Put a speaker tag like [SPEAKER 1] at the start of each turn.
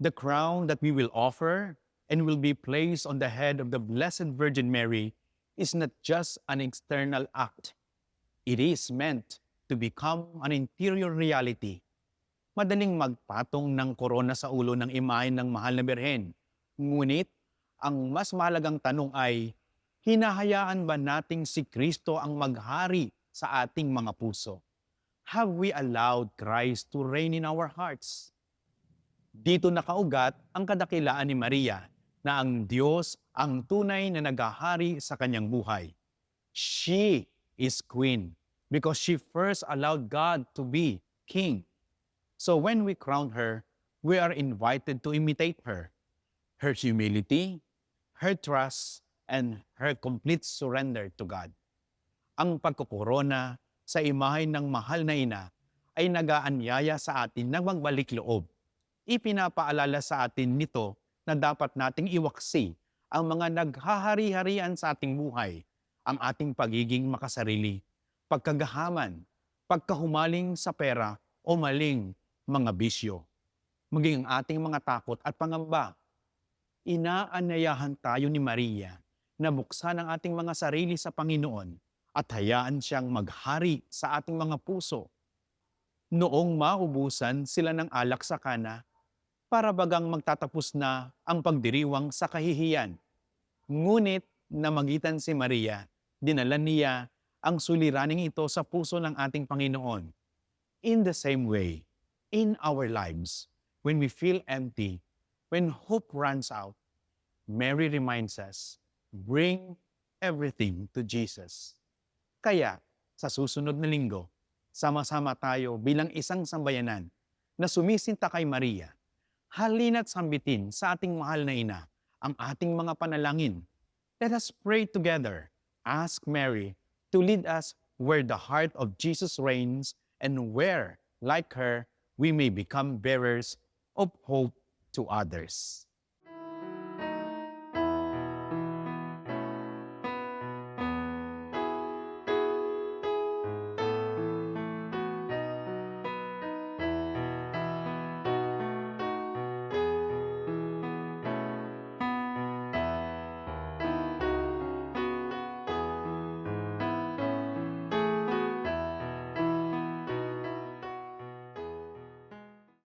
[SPEAKER 1] The crown that we will offer and will be placed on the head of the Blessed Virgin Mary is not just an external act. It is meant to become an interior reality. Madaling magpatong ng korona sa ulo ng imahe ng mahal na birhen. Ngunit, ang mas mahalagang tanong ay, hinahayaan ba nating si Kristo ang maghari sa ating mga puso? Have we allowed Christ to reign in our hearts? Dito nakaugat ang kadakilaan ni Maria na ang Diyos ang tunay na naghahari sa kanyang buhay. She is queen because she first allowed God to be king. So when we crown her, we are invited to imitate her. Her humility, her trust, and her complete surrender to God. Ang pagkukorona sa imahe ng mahal na ina ay nagaanyaya sa atin na magbalik loob. Ipinapaalala sa atin nito na dapat nating iwaksi ang mga naghahari-harian sa ating buhay, ang ating pagiging makasarili, pagkagahaman, pagkahumaling sa pera o maling mga bisyo, maging ang ating mga takot at pangamba. Inaanyayahan tayo ni Maria na buksan ang ating mga sarili sa Panginoon at hayaan siyang maghari sa ating mga puso. Noong maubusan sila ng alak sa Kana, para bagang magtatapos na ang pagdiriwang sa kahihiyan. Ngunit namagitan si Maria, dinala niya ang suliraning ito sa puso ng ating Panginoon. In the same way, in our lives, when we feel empty, when hope runs out, Mary reminds us, bring everything to Jesus. Kaya, sa susunod na linggo, sama-sama tayo bilang isang sambayanan na sumisinta kay Maria. Halina't sambitin sa ating mahal na ina ang ating mga panalangin. Let us pray together. Ask Mary to lead us where the heart of Jesus reigns and where, like her, we may become bearers of hope to others.